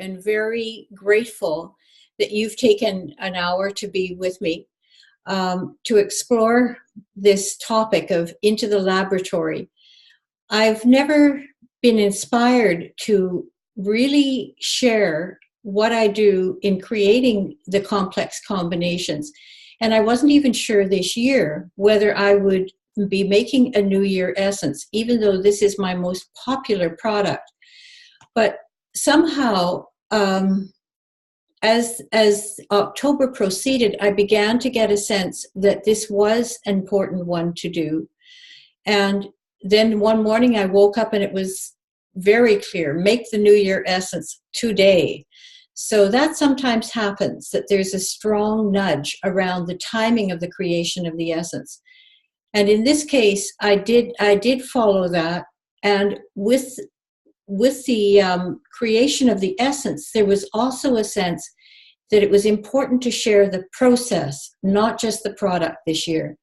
And very grateful that you've taken an hour to be with me to explore this topic of into the laboratory. I've never been inspired to really share what I do in creating the complex combinations. And I wasn't even sure this year whether I would be making a New Year essence, even though this is my most popular product. But somehow, as October proceeded, I began to get a sense that this was an important one to do. And then one morning I woke up and it was very clear, make the New Year essence today. So that sometimes happens, that there's a strong nudge around the timing of the creation of the essence. And in this case, I did follow that. And with the creation of the essence, there was also a sense that it was important to share the process, not just the product this year.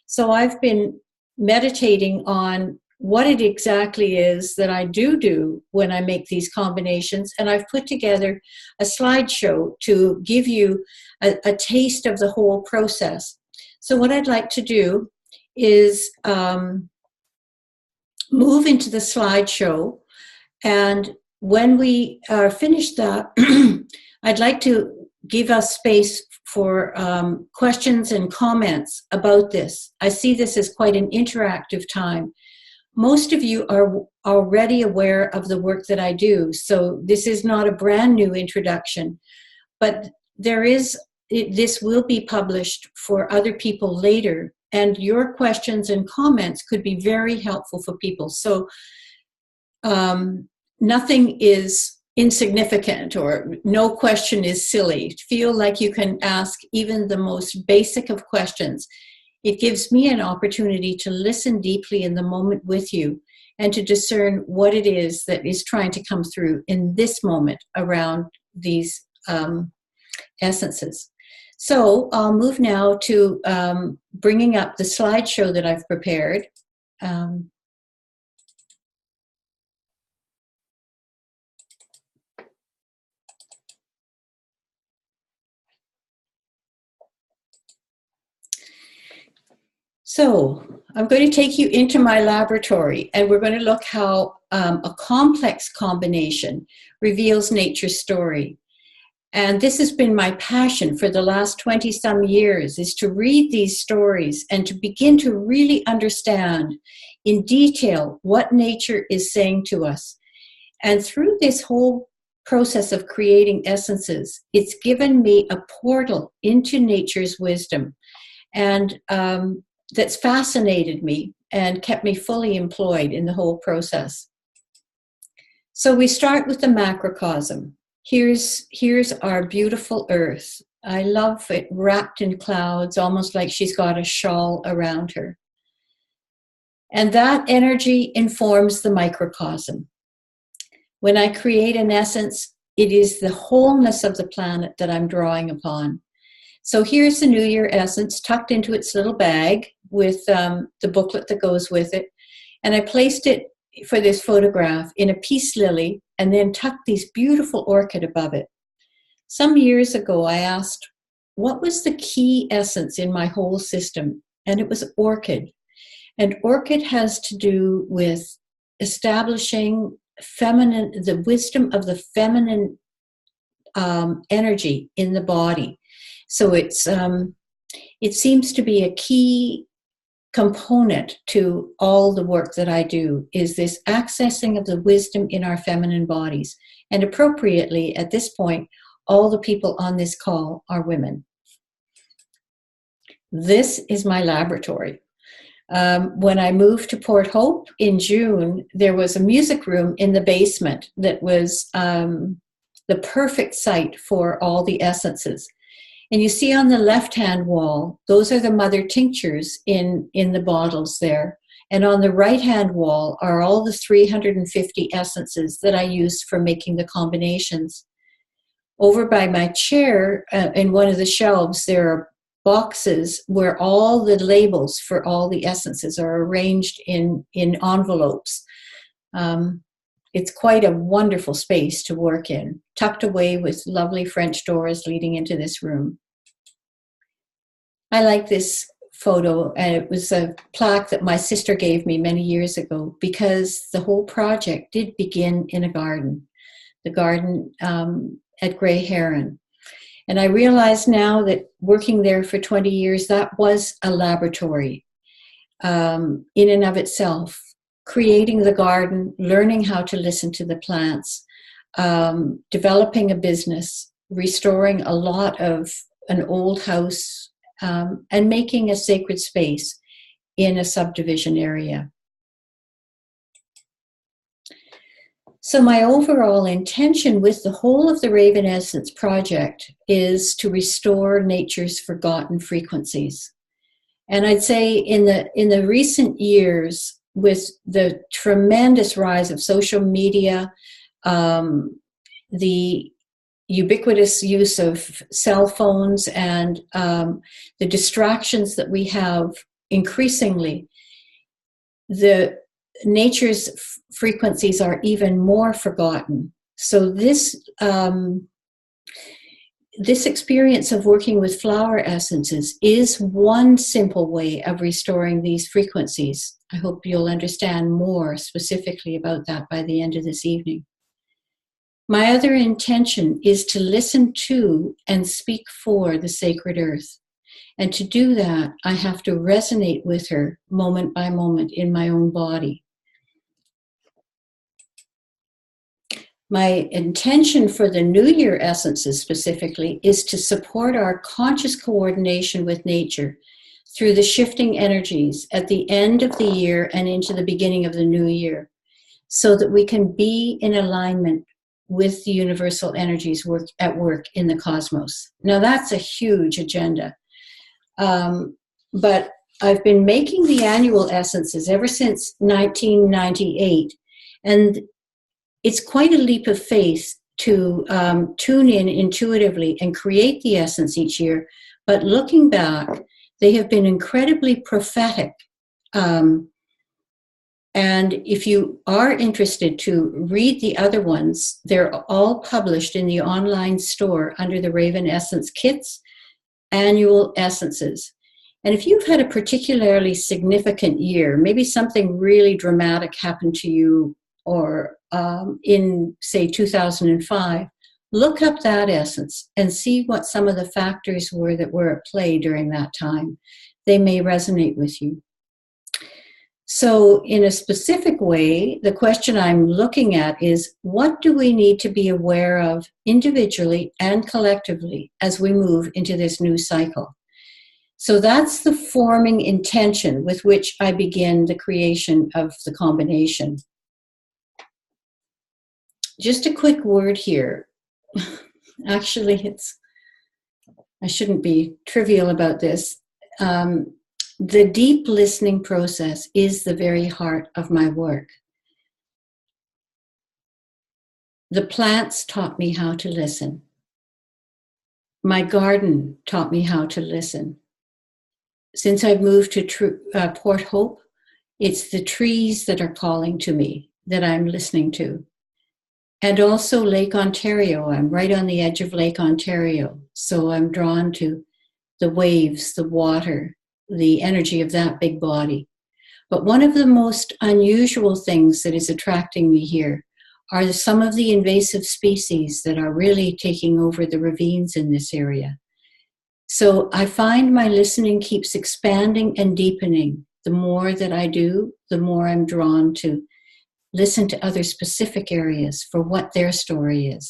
So I've been meditating on what it exactly is that I do when I make these combinations. And I've put together a slideshow to give you a taste of the whole process. So what I'd like to do is move into the slideshow. And when we are finished that, I'd like to give us space for questions and comments about this. I see this as quite an interactive time. Most of you are already aware of the work that I do, so this is not a brand new introduction, but this will be published for other people later, and your questions and comments could be very helpful for people. So nothing is insignificant or no question is silly. Feel like you can ask even the most basic of questions. It gives me an opportunity to listen deeply in the moment with you and to discern what it is that is trying to come through in this moment around these essences. So I'll move now to bringing up the slideshow that I've prepared. So I'm going to take you into my laboratory, and we're going to look how a complex combination reveals nature's story. And this has been my passion for the last 20-some years, is to read these stories and to begin to really understand in detail what nature is saying to us. And through this whole process of creating essences, it's given me a portal into nature's wisdom. And that's fascinated me and kept me fully employed in the whole process. So we start with the macrocosm. Here's our beautiful earth. I love it wrapped in clouds, almost like she's got a shawl around her. And that energy informs the microcosm. When I create an essence, it is the wholeness of the planet that I'm drawing upon. So here's the New Year essence tucked into its little bag with the booklet that goes with it. And I placed it for this photograph in a peace lily and then tucked these beautiful orchid above it. Some years ago, I asked, what was the key essence in my whole system? And it was orchid. And orchid has to do with establishing the wisdom of the feminine energy in the body. So it seems to be a key component to all the work that I do, is this accessing of the wisdom in our feminine bodies. And appropriately, at this point, all the people on this call are women. This is my laboratory. When I moved to Port Hope in June, there was a music room in the basement that was the perfect site for all the essences. And you see on the left-hand wall, those are the mother tinctures in the bottles there. And on the right-hand wall are all the 350 essences that I use for making the combinations. Over by my chair, in one of the shelves, there are boxes where all the labels for all the essences are arranged in envelopes. it's quite a wonderful space to work in, tucked away with lovely French doors leading into this room. I like this photo, and it was a plaque that my sister gave me many years ago, because the whole project did begin in a garden, the garden at Grey Heron. And I realize now that working there for 20 years, that was a laboratory in and of itself, creating the garden, learning how to listen to the plants, developing a business, restoring a lot of an old house, and making a sacred space in a subdivision area. So my overall intention with the whole of the Raven Essence project is to restore nature's forgotten frequencies. And I'd say in the recent years, with the tremendous rise of social media, the ubiquitous use of cell phones, and the distractions that we have increasingly, the nature's frequencies are even more forgotten. So this experience of working with flower essences is one simple way of restoring these frequencies. I hope you'll understand more specifically about that by the end of this evening. My other intention is to listen to and speak for the sacred earth. And to do that, I have to resonate with her moment by moment in my own body. My intention for the New Year essences specifically is to support our conscious coordination with nature through the shifting energies at the end of the year and into the beginning of the new year, so that we can be in alignment with the universal energies at work in the cosmos. Now that's a huge agenda. But I've been making the annual essences ever since 1998. And it's quite a leap of faith to tune in intuitively and create the essence each year. But looking back, they have been incredibly prophetic. And if you are interested to read the other ones, they're all published in the online store under the Raven Essence Kits, Annual Essences. And if you've had a particularly significant year, maybe something really dramatic happened to you, or in, say, 2005, look up that essence and see what some of the factors were that were at play during that time. They may resonate with you. So in a specific way, the question I'm looking at is, what do we need to be aware of individually and collectively as we move into this new cycle? So that's the forming intention with which I begin the creation of the combination. Just a quick word here. Actually, I shouldn't be trivial about this. The deep listening process is the very heart of my work. The plants taught me how to listen. My garden taught me how to listen. Since I've moved to Port Hope, it's the trees that are calling to me, that I'm listening to. And also Lake Ontario. I'm right on the edge of Lake Ontario, so I'm drawn to the waves, the water, the energy of that big body. But one of the most unusual things that is attracting me here are some of the invasive species that are really taking over the ravines in this area. So I find my listening keeps expanding and deepening. The more that I do, the more I'm drawn to listen to other specific areas for what their story is.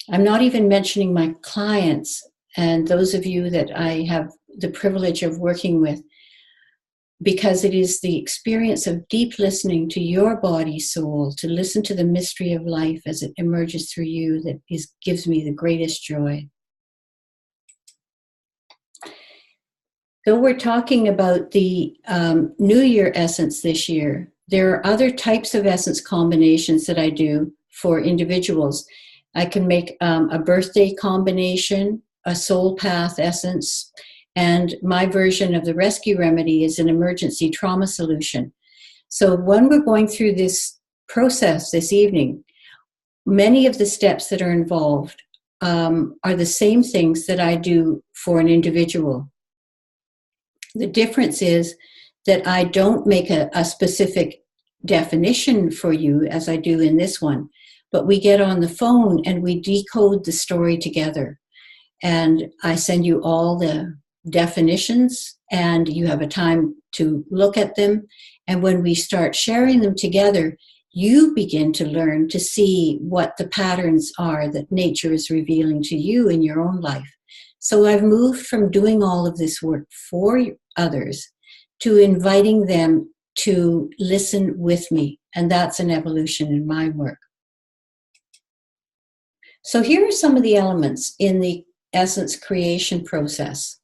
I'm not even mentioning my clients and those of you that I have the privilege of working with, because it is the experience of deep listening to your body, soul, to listen to the mystery of life as it emerges through you that gives me the greatest joy. Though we're talking about the New Year essence this year, there are other types of essence combinations that I do for individuals. I can make a birthday combination, a soul path essence, and my version of the rescue remedy is an emergency trauma solution. So when we're going through this process this evening, many of the steps that are involved are the same things that I do for an individual. The difference is that I don't make a specific definition for you as I do in this one, but we get on the phone and we decode the story together. And I send you all the definitions and you have a time to look at them. And when we start sharing them together, you begin to learn to see what the patterns are that nature is revealing to you in your own life. So I've moved from doing all of this work for others to inviting them to listen with me. And that's an evolution in my work. So here are some of the elements in the essence creation process.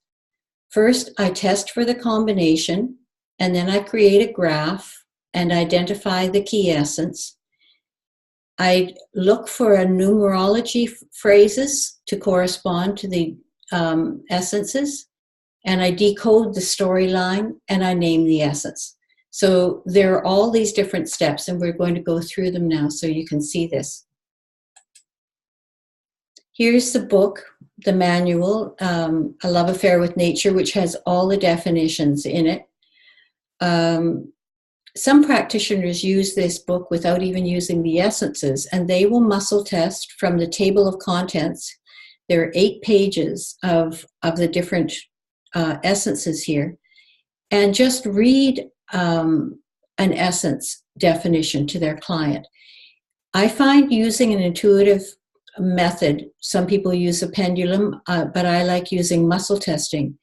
First, I test for the combination, and then I create a graph and identify the key essence. I look for a numerology phrases to correspond to the essences, and I decode the storyline, and I name the essence. So there are all these different steps, and we're going to go through them now so you can see this. Here's the book, the manual, A Love Affair with Nature, which has all the definitions in it. Some practitioners use this book without even using the essences, and they will muscle test from the table of contents. There are 8 pages of the different essences here, and just read an essence definition to their client. I find using an intuitive method, some people use a pendulum, but I like using muscle testing,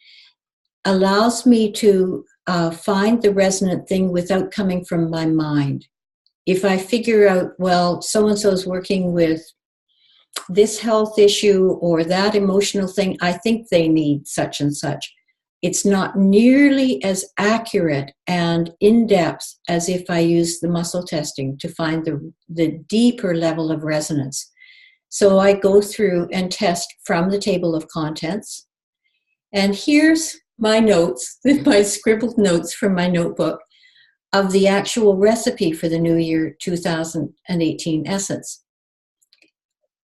allows me to find the resonant thing without coming from my mind. If I figure out, well, so-and-so is working with this health issue or that emotional thing, I think they need such and such. It's not nearly as accurate and in-depth as if I use the muscle testing to find the deeper level of resonance. So I go through and test from the table of contents. And here's my notes, my scribbled notes from my notebook of the actual recipe for the New Year 2018 essence.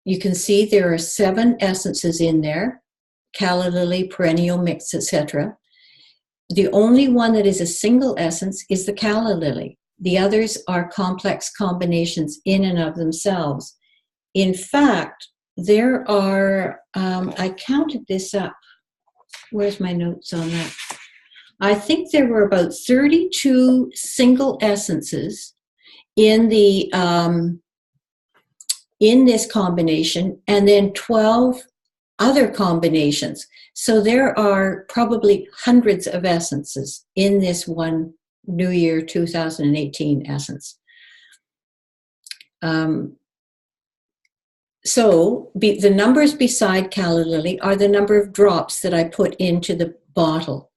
You can see there are 7 essences in there: calla lily, perennial mix, etc. The only one that is a single essence is the calla lily. The others are complex combinations in and of themselves. In fact, there are, I counted this up. Where's my notes on that? I think there were about 32 single essences in the in this combination, and then 12 other combinations. So there are probably hundreds of essences in this one New Year 2018 essence. So the numbers beside calla lily are the number of drops that I put into the bottle.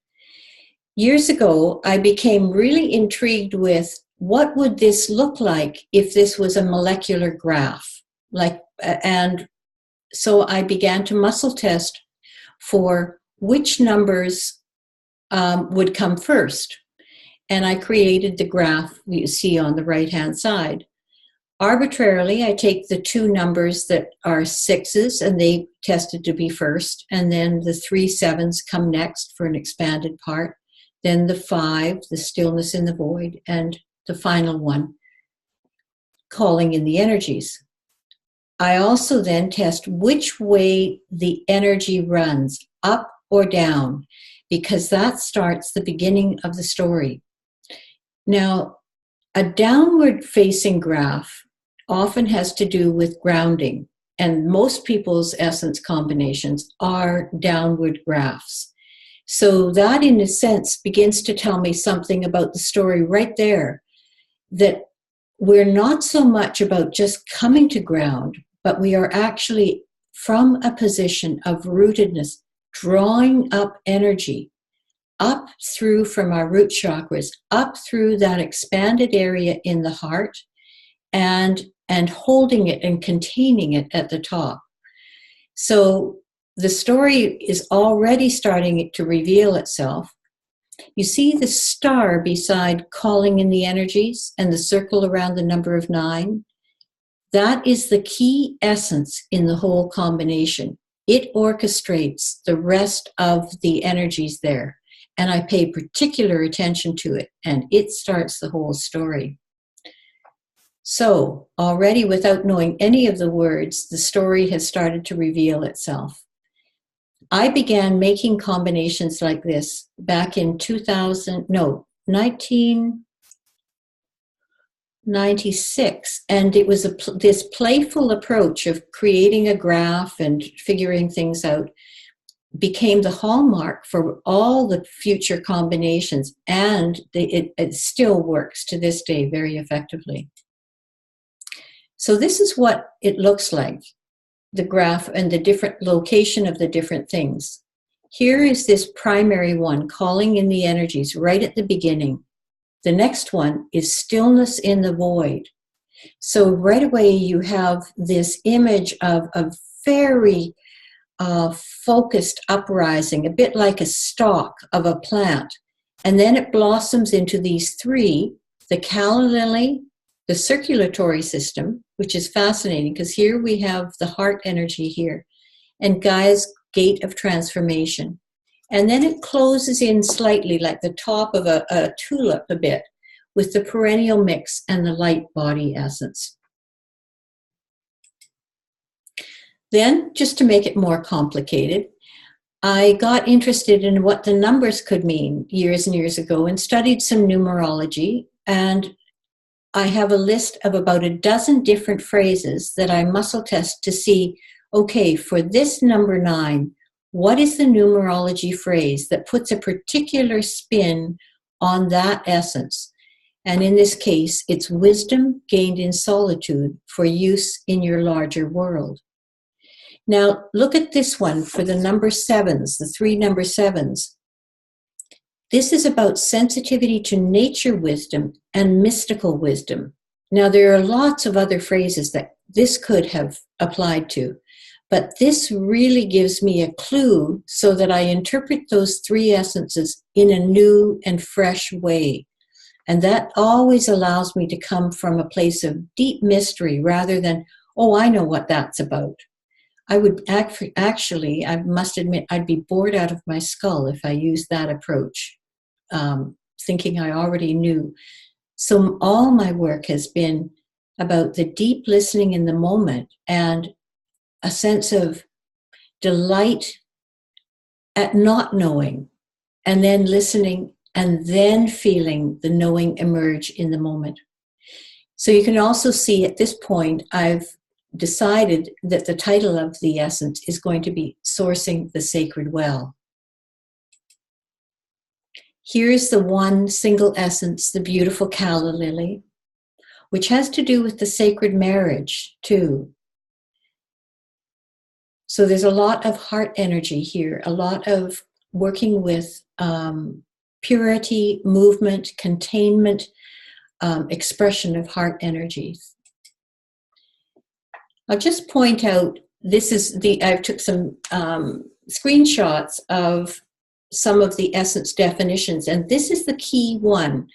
Years ago, I became really intrigued with what would this look like if this was a molecular graph. And so I began to muscle test for which numbers would come first. And I created the graph you see on the right-hand side. Arbitrarily, I take the 2 numbers that are 6s, and they tested to be first, and then the 3 7s come next for an expanded part, then the 5, the stillness in the void, and the final one, calling in the energies. I also then test which way the energy runs, up or down, because that starts the beginning of the story. Now, a downward facing graph often has to do with grounding, and most people's essence combinations are downward graphs. So that, in a sense, begins to tell me something about the story right there, that we're not so much about just coming to ground, but we are actually from a position of rootedness, drawing up energy, up through from our root chakras, up through that expanded area in the heart, and holding it and containing it at the top. So the story is already starting to reveal itself. You see the star beside calling in the energies and the circle around the number of 9? That is the key essence in the whole combination. It orchestrates the rest of the energies there. And I pay particular attention to it, and it starts the whole story. So already, without knowing any of the words, the story has started to reveal itself. I began making combinations like this back in 1996, and it was this playful approach of creating a graph and figuring things out became the hallmark for all the future combinations, and it still works to this day very effectively. So this is what it looks like, the graph and the different location of the different things. Here is this primary one, calling in the energies right at the beginning. The next one is stillness in the void. So right away you have this image of a very focused uprising, a bit like a stalk of a plant. And then it blossoms into these 3, the calla lily, the circulatory system, which is fascinating because here we have the heart energy here, and Gaia's gate of transformation. And then it closes in slightly like the top of a tulip a bit with the perennial mix and the light body essence. Then, just to make it more complicated, I got interested in what the numbers could mean years and years ago and studied some numerology, and I have a list of about a dozen different phrases that I muscle test to see, okay, for this number 9, what is the numerology phrase that puts a particular spin on that essence? And in this case, it's wisdom gained in solitude for use in your larger world. Now, look at this one for the number 7s, the 3 number 7s. This is about sensitivity to nature wisdom and mystical wisdom. Now, there are lots of other phrases that this could have applied to, but this really gives me a clue so that I interpret those 3 essences in a new and fresh way. And that always allows me to come from a place of deep mystery rather than, oh, I know what that's about. I would actually, I must admit, I'd be bored out of my skull if I used that approach, thinking I already knew. So all my work has been about the deep listening in the moment and a sense of delight at not knowing, and then listening and then feeling the knowing emerge in the moment. So you can also see at this point, I've decided that the title of the essence is going to be Sourcing the Sacred Well. Here's the one single essence, the beautiful calla lily, which has to do with the sacred marriage too. So there's a lot of heart energy here, a lot of working with purity, movement, containment, expression of heart energies. I'll just point out, I took some screenshots of some of the essence definitions, and this is the key one.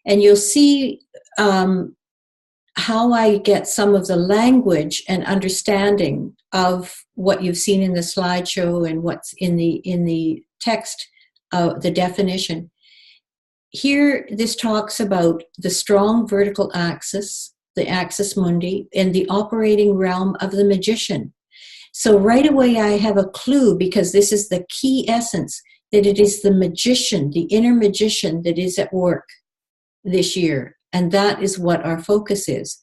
And you'll see how I get some of the language and understanding of what you've seen in the slideshow and what's in the text, the definition. Here, this talks about the strong vertical axis, the axis mundi, and the operating realm of the magician. So right away I have a clue, because this is the key essence, that it is the magician, the inner magician, that is at work this year. And that is what our focus is.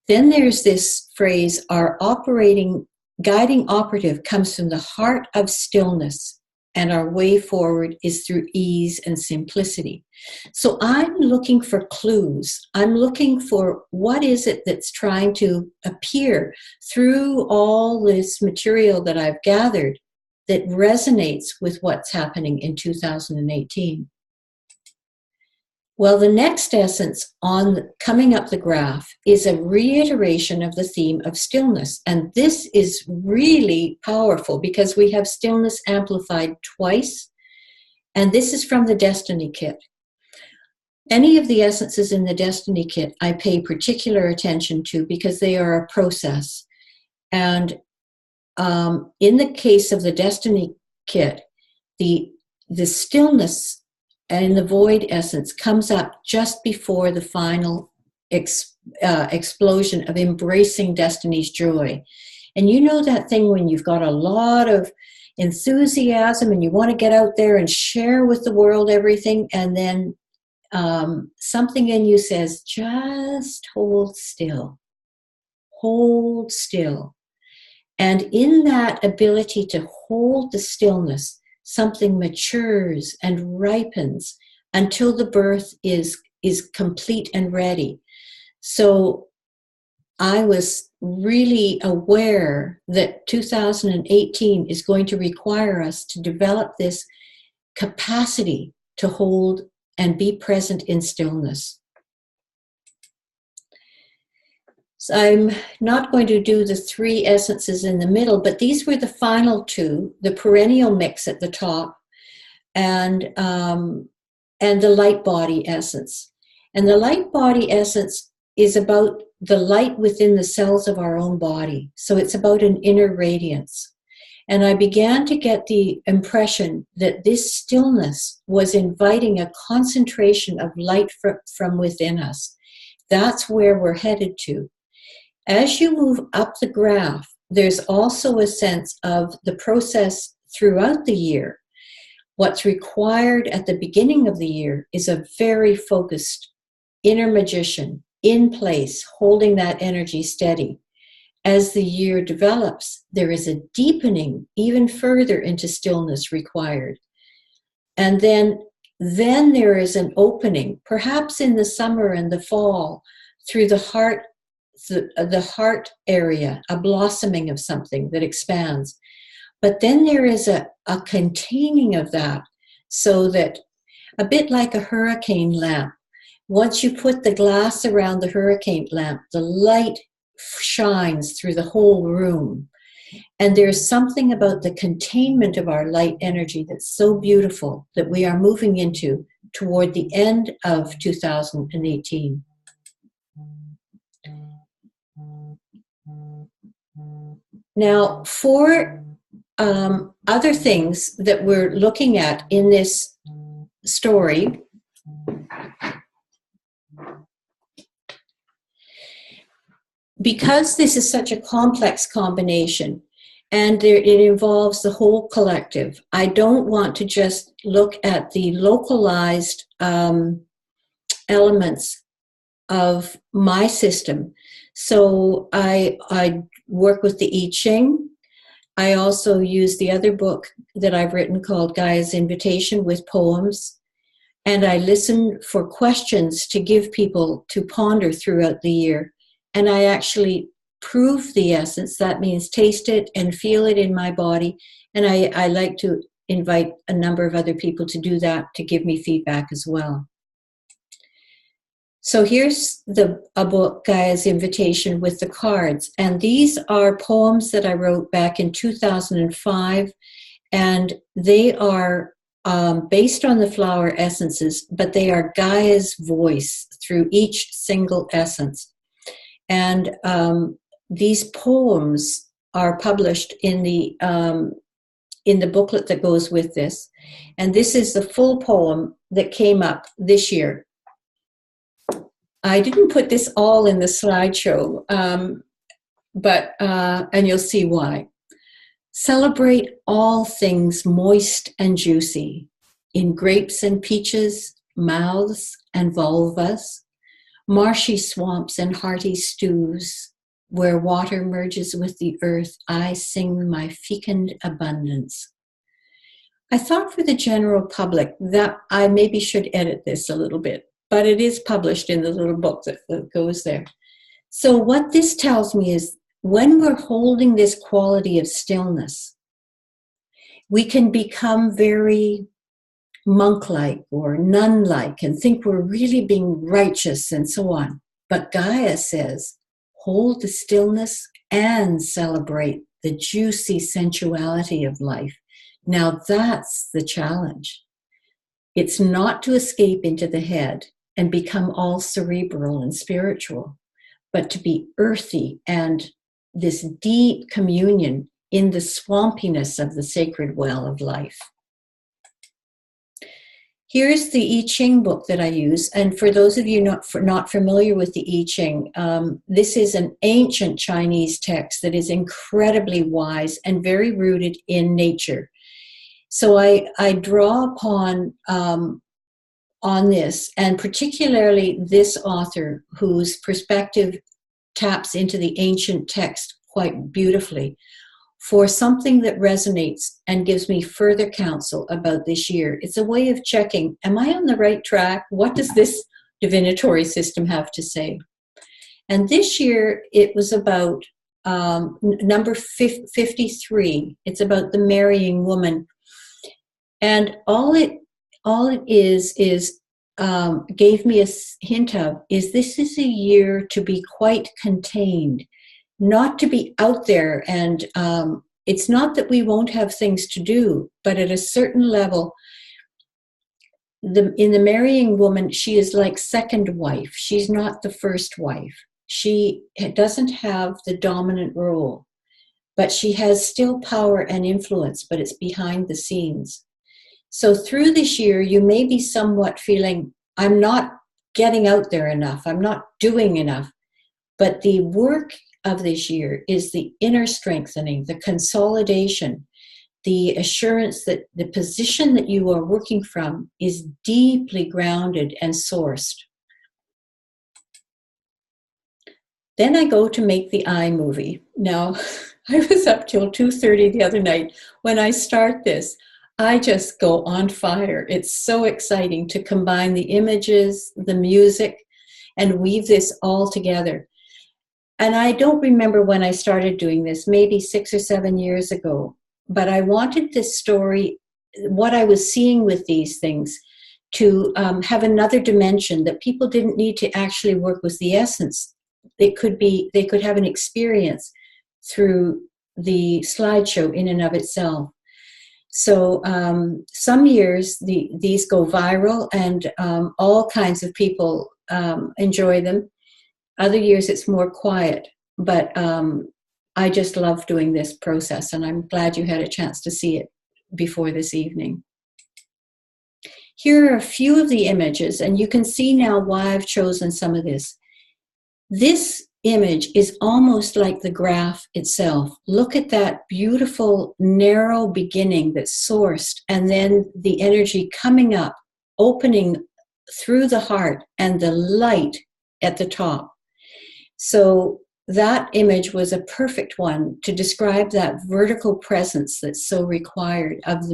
Then there's this phrase, our guiding operative comes from the heart of stillness, and our way forward is through ease and simplicity. So I'm looking for clues. I'm looking for what is it that's trying to appear through all this material that I've gathered that resonates with what's happening in 2018. Well, the next essence on coming up the graph is a reiteration of the theme of stillness. And this is really powerful because we have stillness amplified twice. And this is from the Destiny Kit. Any of the essences in the Destiny Kit I pay particular attention to because they are a process. And in the case of the Destiny Kit, the stillness and the void essence comes up just before the final explosion of embracing destiny's joy. And you know that thing when you've got a lot of enthusiasm and you want to get out there and share with the world everything, and then something in you says, just hold still. Hold still. And in that ability to hold the stillness, something matures and ripens until the birth is complete and ready. So I was really aware that 2018 is going to require us to develop this capacity to hold and be present in stillness. So I'm not going to do the 3 essences in the middle, but these were the final 2, the perennial mix at the top and the light body essence. And the light body essence is about the light within the cells of our own body. So it's about an inner radiance. And I began to get the impression that this stillness was inviting a concentration of light from within us. That's where we're headed to. As you move up the graph, there's also a sense of the process throughout the year. What's required at the beginning of the year is a very focused inner magician in place, holding that energy steady. As the year develops, there is a deepening even further into stillness required. And then there is an opening, perhaps in the summer and the fall, through the heart area, a blossoming of something that expands. But then there is a containing of that, so that a bit like a hurricane lamp, once you put the glass around the hurricane lamp, the light shines through the whole room. And there's something about the containment of our light energy that's so beautiful that we are moving into toward the end of 2018. Now, for other things that we're looking at in this story, because this is such a complex combination and it involves the whole collective, I don't want to just look at the localized elements of my system. So I work with the I Ching. I also use the other book that I've written called Gaia's Invitation with poems. And I listen for questions to give people to ponder throughout the year. And I actually prove the essence. That means taste it and feel it in my body. And I like to invite a number of other people to do that, to give me feedback as well. So here's a book, Gaia's Invitation, with the cards. And these are poems that I wrote back in 2005. And they are based on the flower essences, but they are Gaia's voice through each single essence. And these poems are published in the booklet that goes with this. And this is the full poem that came up this year. I didn't put this all in the slideshow, but and you'll see why. Celebrate all things moist and juicy, in grapes and peaches, mouths and vulvas, marshy swamps and hearty stews, where water merges with the earth, I sing my fecund abundance. I thought for the general public that I maybe should edit this a little bit, but it is published in the little book that goes there. So what this tells me is when we're holding this quality of stillness, we can become very monk-like or nun-like and think we're really being righteous and so on. But Gaia says, hold the stillness and celebrate the juicy sensuality of life. Now that's the challenge. It's not to escape into the head and become all cerebral and spiritual, but to be earthy and this deep communion in the swampiness of the sacred well of life. Here's the I Ching book that I use. And for those of you not familiar with the I Ching, this is an ancient Chinese text that is incredibly wise and very rooted in nature. So I draw upon on this, and particularly this author whose perspective taps into the ancient text quite beautifully, for something that resonates and gives me further counsel about this year. It's a way of checking, am I on the right track? What does this divinatory system have to say? And this year it was about number 53. It's about the marrying woman. And all it is gave me a hint of is this is a year to be quite contained, not to be out there. And it's not that we won't have things to do, but at a certain level, in the marrying woman, she is like second wife. She's not the first wife. She doesn't have the dominant role, but she has still power and influence, but it's behind the scenes. So through this year, you may be somewhat feeling, I'm not getting out there enough. I'm not doing enough. But the work of this year is the inner strengthening, the consolidation, the assurance that the position that you are working from is deeply grounded and sourced. Then I go to make the iMovie. Now, I was up till 2:30 the other night. When I start this, I just go on fire. It's so exciting to combine the images, the music, and weave this all together. And I don't remember when I started doing this, maybe 6 or 7 years ago, but I wanted this story, what I was seeing with these things, to have another dimension, that people didn't need to actually work with the essence. They could have an experience through the slideshow in and of itself. So some years these go viral and all kinds of people enjoy them. Other years it's more quiet, but I just love doing this process, and I'm glad you had a chance to see it before this evening. Here are a few of the images, and you can see now why I've chosen some of this. This image is almost like the graph itself. Look at that beautiful narrow beginning that's sourced, and then the energy coming up, opening through the heart, and the light at the top. So that image was a perfect one to describe that vertical presence that's so required of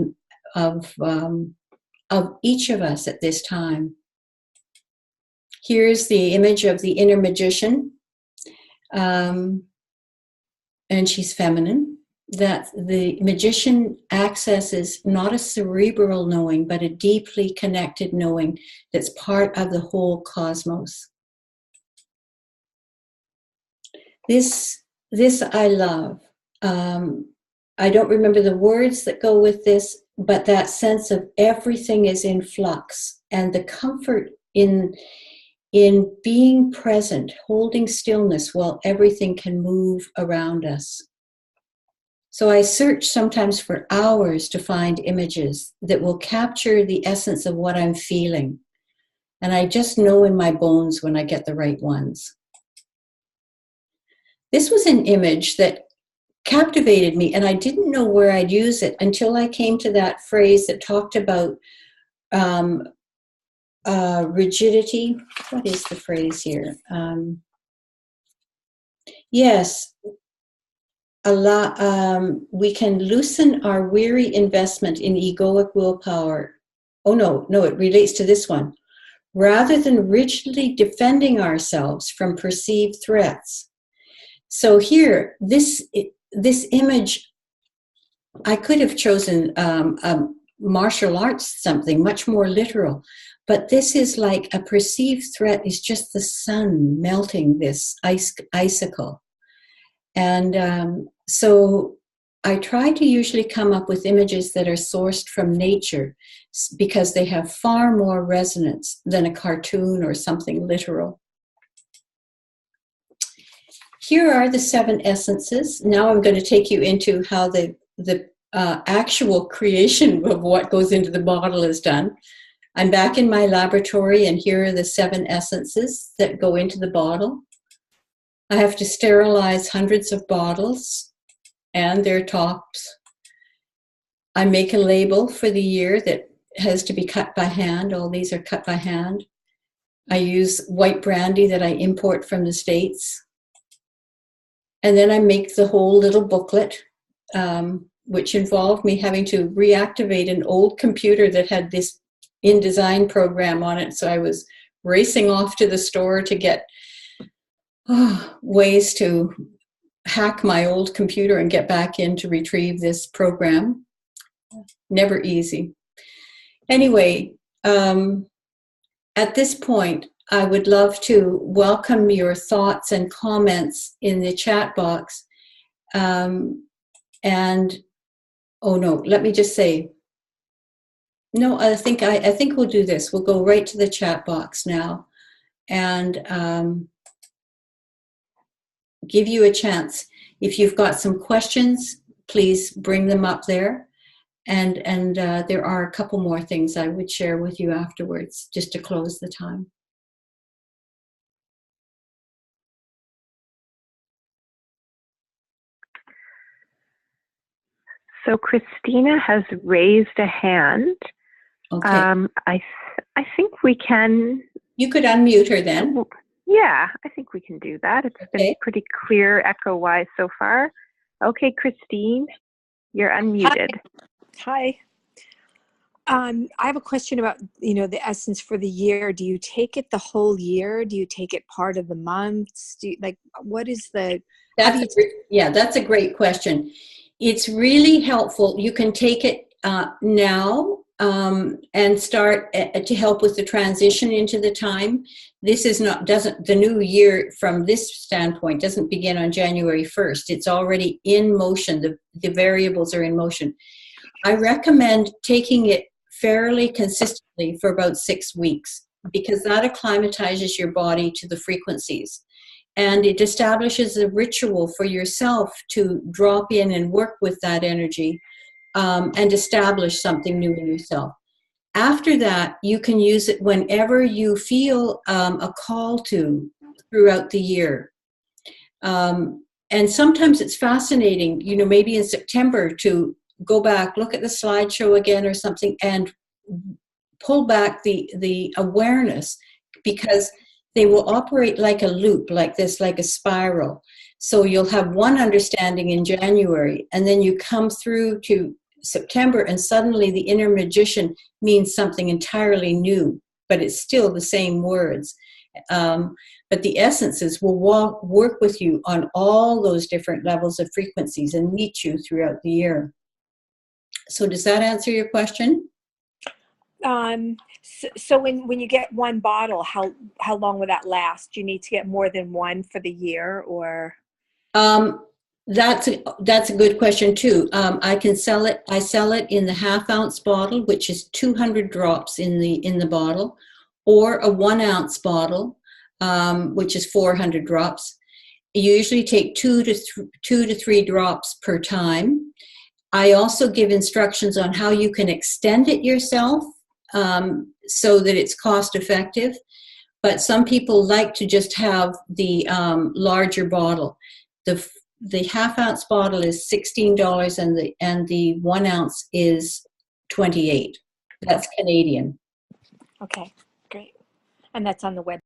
each of us at this time. Here's the image of the inner magician. And she's feminine, that the magician accesses not a cerebral knowing, but a deeply connected knowing that's part of the whole cosmos. This I love. I don't remember the words that go with this, but that sense of everything is in flux, and the comfort in being present, holding stillness while everything can move around us. So I search sometimes for hours to find images that will capture the essence of what I'm feeling. And I just know in my bones when I get the right ones. This was an image that captivated me, and I didn't know where I'd use it until I came to that phrase that talked about rigidity. What is the phrase here? Yes, we can loosen our weary investment in egoic willpower. Oh no, it relates to this one. Rather than rigidly defending ourselves from perceived threats. So here, this image, I could have chosen martial arts, something much more literal. But this is like a perceived threat is just the sun melting this icicle. And so I try to usually come up with images that are sourced from nature because they have far more resonance than a cartoon or something literal. Here are the 7 essences. Now I'm going to take you into how the actual creation of what goes into the bottle is done. I'm back in my laboratory, and here are the 7 essences that go into the bottle. I have to sterilize hundreds of bottles and their tops. I make a label for the year that has to be cut by hand. All these are cut by hand. I use white brandy that I import from the States. And then I make the whole little booklet, which involved me having to reactivate an old computer that had this InDesign program on it. So I was racing off to the store to get ways to hack my old computer and get back in to retrieve this program. Never easy. Anyway, at this point, I would love to welcome your thoughts and comments in the chat box. And, oh no, let me just say, no, I think we'll do this. We'll go right to the chat box now and give you a chance. If you've got some questions, please bring them up there. And there are a couple more things I would share with you afterwards, just to close the time. So Christina has raised a hand. Okay. I think we can. You could unmute her then. Yeah, I think we can do that. It's been pretty clear echo-wise so far. Okay, Christine, you're unmuted. Hi. I have a question about, the essence for the year. Do you take it the whole year? Do you take it part of the months? What is the... That's a great question. It's really helpful. You can take it now and start to help with the transition into the time. This is the new year from this standpoint doesn't begin on January 1st. It's already in motion. The variables are in motion. I recommend taking it fairly consistently for about 6 weeks because that acclimatizes your body to the frequencies. And it establishes a ritual for yourself to drop in and work with that energy and establish something new in yourself. After that, you can use it whenever you feel a call to throughout the year. And sometimes it's fascinating, maybe in September to go back, look at the slideshow again or something, and pull back the awareness because they will operate like a loop, like this, like a spiral. So you'll have one understanding in January, and then you come through to September, and suddenly the inner magician means something entirely new, but it's still the same words. But the essences will work with you on all those different levels of frequencies and meet you throughout the year. So does that answer your question? So when you get one bottle, how long will that last? Do you need to get more than one for the year, or? That's a good question too. I can sell it. I sell it in the half-ounce bottle, which is 200 drops in the bottle, or a 1-ounce bottle, which is 400 drops. You usually take 2 to 3 drops per time. I also give instructions on how you can extend it yourself so that it's cost effective. But some people like to just have the larger bottle. The half-ounce bottle is $16 and the 1 ounce is $28. That's Canadian. Okay, great. And that's on the web.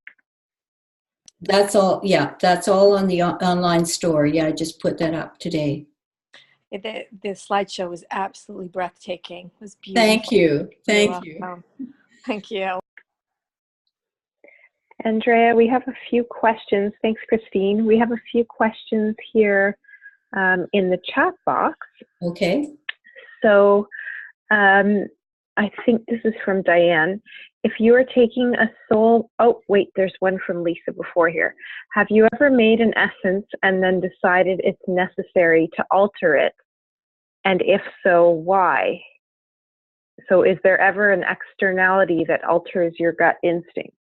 That's all. Yeah, that's all on the online store. Yeah, I just put that up today. The slideshow was absolutely breathtaking. It was beautiful. Thank you. Thank you. Thank you. Andrea, we have a few questions. Thanks, Christine. We have a few questions here in the chat box. Okay. So I think this is from Diane. If you are taking a soul, oh wait, there's one from Lisa before here. Have you ever made an essence and then decided it's necessary to alter it And if so, why? So is there ever an externality that alters your gut instinct?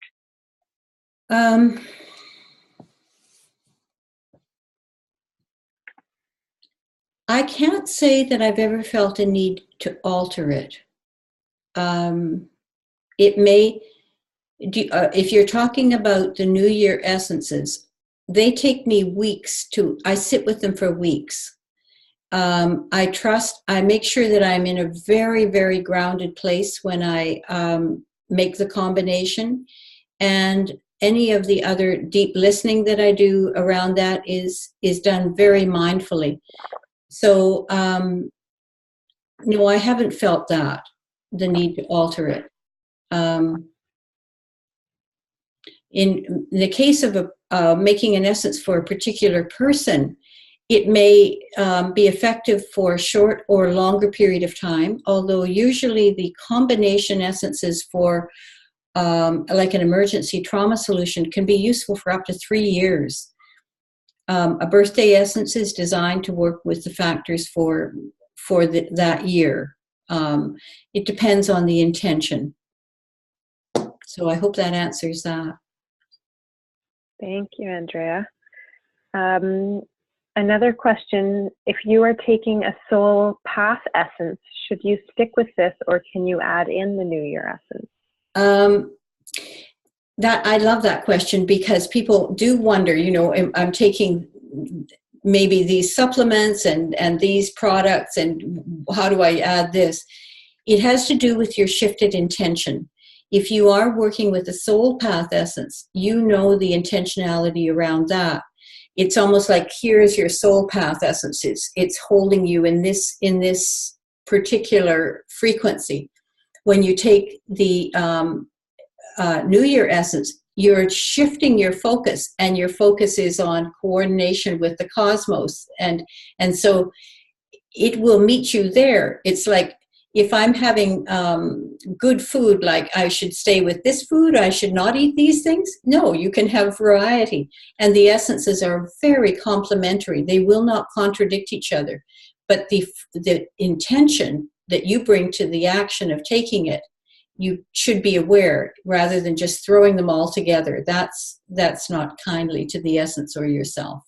I can't say that I've ever felt a need to alter it. It may, if you're talking about the New Year essences, they take me weeks I sit with them for weeks. I make sure that I'm in a very, very grounded place when I make the combination. And any of the other deep listening that I do around that is done very mindfully. So, no, I haven't felt the need to alter it. In the case of making an essence for a particular person, it may be effective for a short or longer period of time, although usually the combination essences for like an emergency trauma solution can be useful for up to 3 years. A birthday essence is designed to work with the factors for that year. It depends on the intention. So I hope that answers that. Thank you, Andrea. Another question, if you are taking a soul path essence, should you stick with this or can you add in the New Year essence? That I love that question because people do wonder, I'm taking maybe these supplements and these products and how do I add this? It has to do with your shifted intention. If you are working with a soul path essence, you know the intentionality around that. It's almost like here's your soul path essence. It's holding you in this particular frequency. When you take the New Year essence, you're shifting your focus, and your focus is on coordination with the cosmos, and so it will meet you there. It's like if I'm having good food, like I should stay with this food, I should not eat these things. No, you can have variety, and the essences are very complementary. They will not contradict each other, but the intention that you bring to the action of taking it, you should be aware rather than just throwing them all together. That's not kindly to the essence or yourself.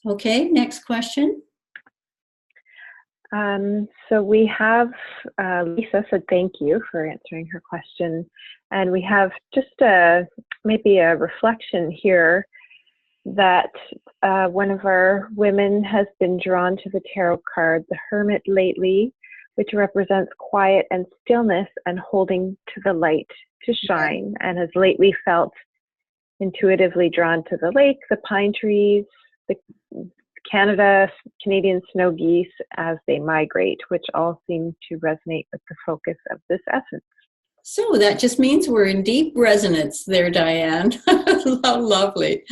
Okay, next question. So we have, Lisa said thank you for answering her question. And we have just maybe a reflection here that one of our women has been drawn to the tarot card, the Hermit, lately, which represents quiet and stillness and holding to the light to shine, and has lately felt intuitively drawn to the lake, the pine trees, the Canadian snow geese as they migrate, which all seem to resonate with the focus of this essence. So that just means we're in deep resonance there, Diane. Lovely.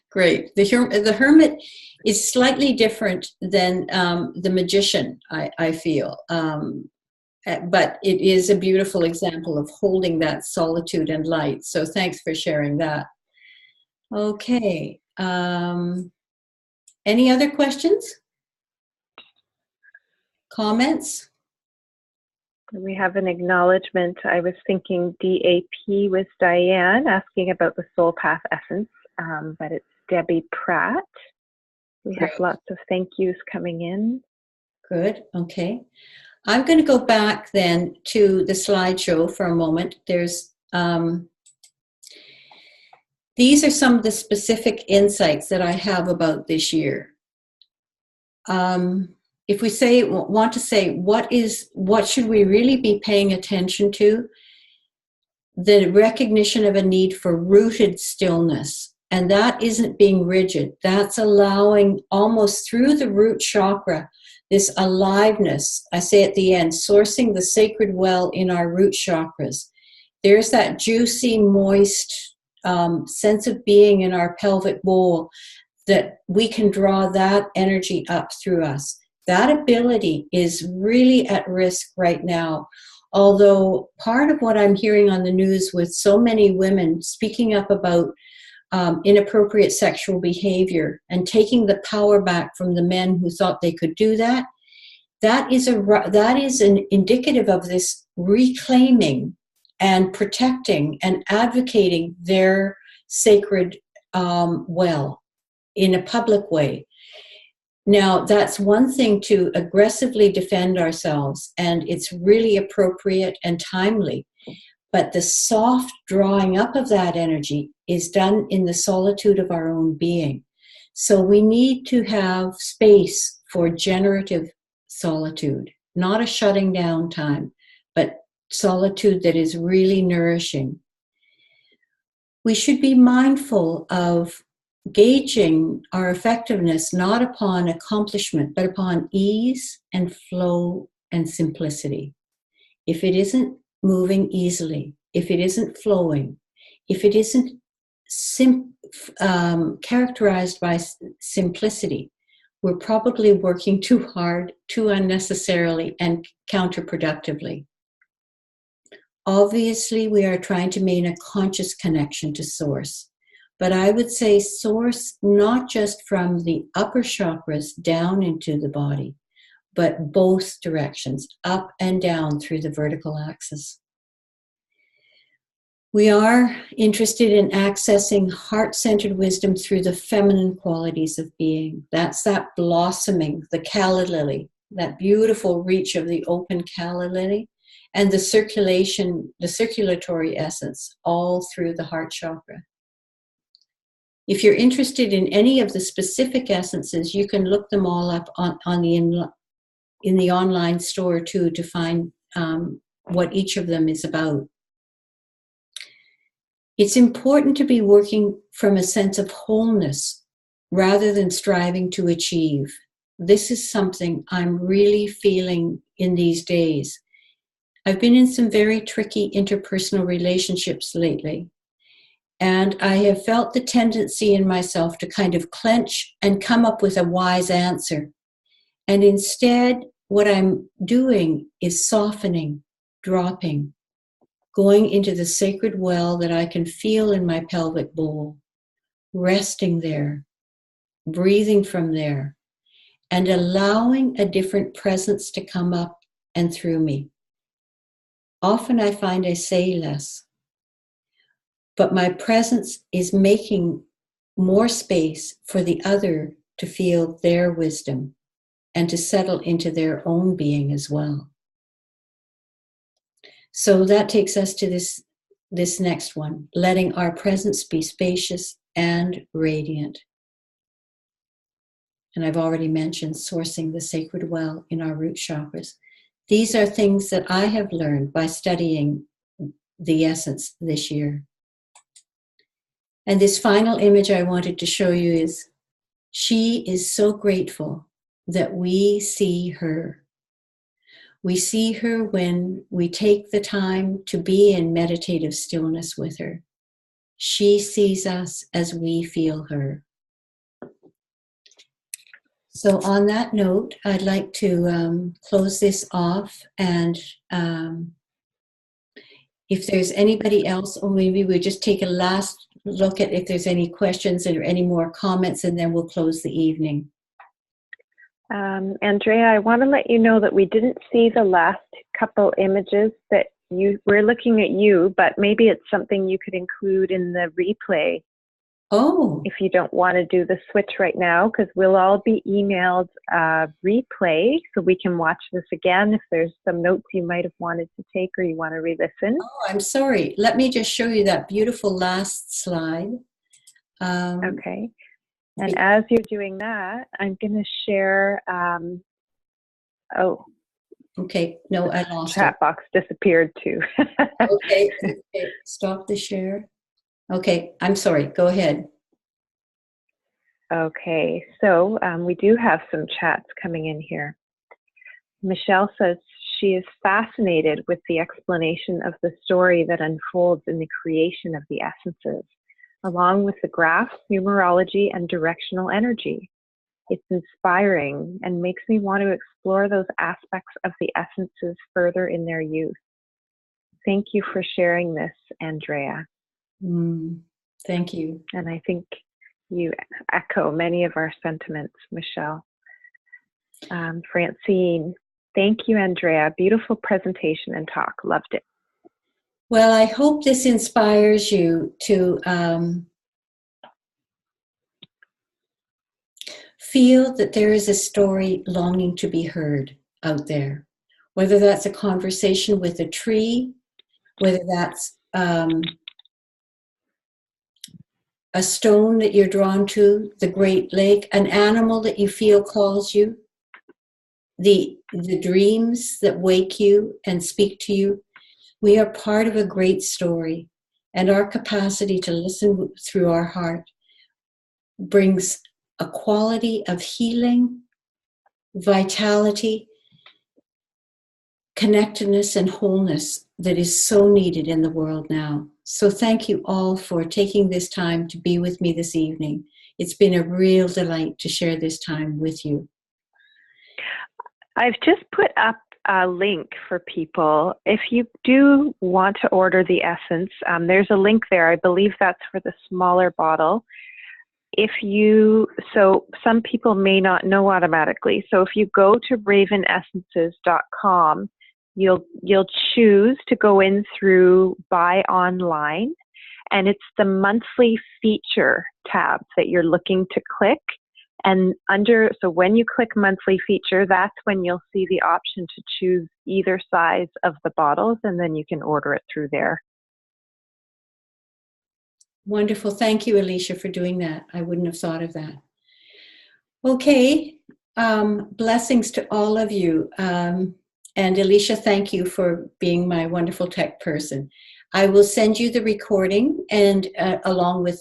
Great. The Hermit is slightly different than the Magician, I feel. But it is a beautiful example of holding that solitude and light. So thanks for sharing that. Okay. Any other questions? Comments? We have an acknowledgement. I was thinking DAP was Diane asking about the soul path essence, but it's Debbie Pratt. We have lots of thank yous coming in. Good. Okay. I'm going to go back then to the slideshow for a moment. There's these are some of the specific insights that I have about this year. If we want to say what should we really be paying attention to? The recognition of a need for rooted stillness. And that isn't being rigid. That's allowing almost through the root chakra, this aliveness, I say at the end, sourcing the sacred well in our root chakras. There's that juicy, moist sense of being in our pelvic bowl that we can draw that energy up through us. That ability is really at risk right now. Although part of what I'm hearing on the news with so many women speaking up about inappropriate sexual behavior and taking the power back from the men who thought they could do that, that is an indicative of this reclaiming and protecting and advocating their sacred well in a public way. Now, that's one thing to aggressively defend ourselves, and it's really appropriate and timely. But the soft drawing up of that energy is done in the solitude of our own being. So we need to have space for generative solitude, not a shutting down time, but solitude that is really nourishing. We should be mindful of gauging our effectiveness not upon accomplishment, but upon ease and flow and simplicity. If it isn't moving easily, if it isn't flowing, if it isn't characterized by simplicity, we're probably working too hard, too unnecessarily, and counterproductively. Obviously, we are trying to maintain a conscious connection to Source. But I would say Source not just from the upper chakras down into the body, but both directions, up and down through the vertical axis. We are interested in accessing heart-centered wisdom through the feminine qualities of being. That's that blossoming, the calla lily, that beautiful reach of the open calla lily, and the circulation, the circulatory essence, all through the heart chakra. If you're interested in any of the specific essences, you can look them all up in the online store too to find what each of them is about. It's important to be working from a sense of wholeness rather than striving to achieve. This is something I'm really feeling in these days. I've been in some very tricky interpersonal relationships lately, and I have felt the tendency in myself to kind of clench and come up with a wise answer. And instead, what I'm doing is softening, dropping, going into the sacred well that I can feel in my pelvic bowl, resting there, breathing from there, and allowing a different presence to come up and through me. Often I find I say less, but my presence is making more space for the other to feel their wisdom and to settle into their own being as well. So that takes us to this next one, letting our presence be spacious and radiant. And I've already mentioned sourcing the sacred well in our root chakras. These are things that I have learned by studying the essence this year. And this final image I wanted to show you is, she is so grateful that we see her. We see her when we take the time to be in meditative stillness with her. She sees us as we feel her. So on that note, I'd like to close this off, and if there's anybody else, or maybe we'll just take a last look at if there's any questions or any more comments, and then we'll close the evening. Andrea, I want to let you know that we didn't see the last couple images that we're looking at you, but maybe it's something you could include in the replay. Oh. If you don't want to do the switch right now, because we'll all be emailed replay so we can watch this again if there's some notes you might have wanted to take or you want to re-listen. Oh, I'm sorry. Let me just show you that beautiful last slide. Okay. And as you're doing that, I'm going to share, okay, no, I lost chat it. box disappeared too. Okay, stop the share. Okay, I'm sorry, go ahead. Okay, so we do have some chats coming in here. Michelle says she is fascinated with the explanation of the story that unfolds in the creation of the essences, along with the graphs, numerology, and directional energy. It's inspiring and makes me want to explore those aspects of the essences further in their youth. Thank you for sharing this, Andrea. Thank you. And I think you echo many of our sentiments, Michelle. Francine, thank you, Andrea. Beautiful presentation and talk. Loved it. Well, I hope this inspires you to feel that there is a story longing to be heard out there, whether that's a conversation with a tree, whether that's a stone that you're drawn to, the Great Lake, an animal that you feel calls you, the dreams that wake you and speak to you. We are part of a great story, and our capacity to listen through our heart brings a quality of healing, vitality, connectedness, and wholeness that is so needed in the world now. So thank you all for taking this time to be with me this evening. It's been a real delight to share this time with you. I've just put up a link for people. If you do want to order the essence, there's a link there. I believe that's for the smaller bottle. So some people may not know automatically. So if you go to ravenessences.com, you'll choose to go in through buy online, and it's the monthly feature tab that you're looking to click. And so when you click monthly feature, that's when you'll see the option to choose either size of the bottles, and then you can order it through there. Wonderful. Thank you, Alicia, for doing that. I wouldn't have thought of that. Okay. Blessings to all of you. And Alicia, thank you for being my wonderful tech person. I will send you the recording, and along with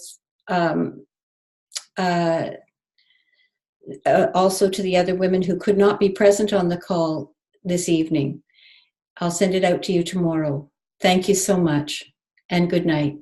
also to the other women who could not be present on the call this evening. I'll send it out to you tomorrow. Thank you so much, and good night.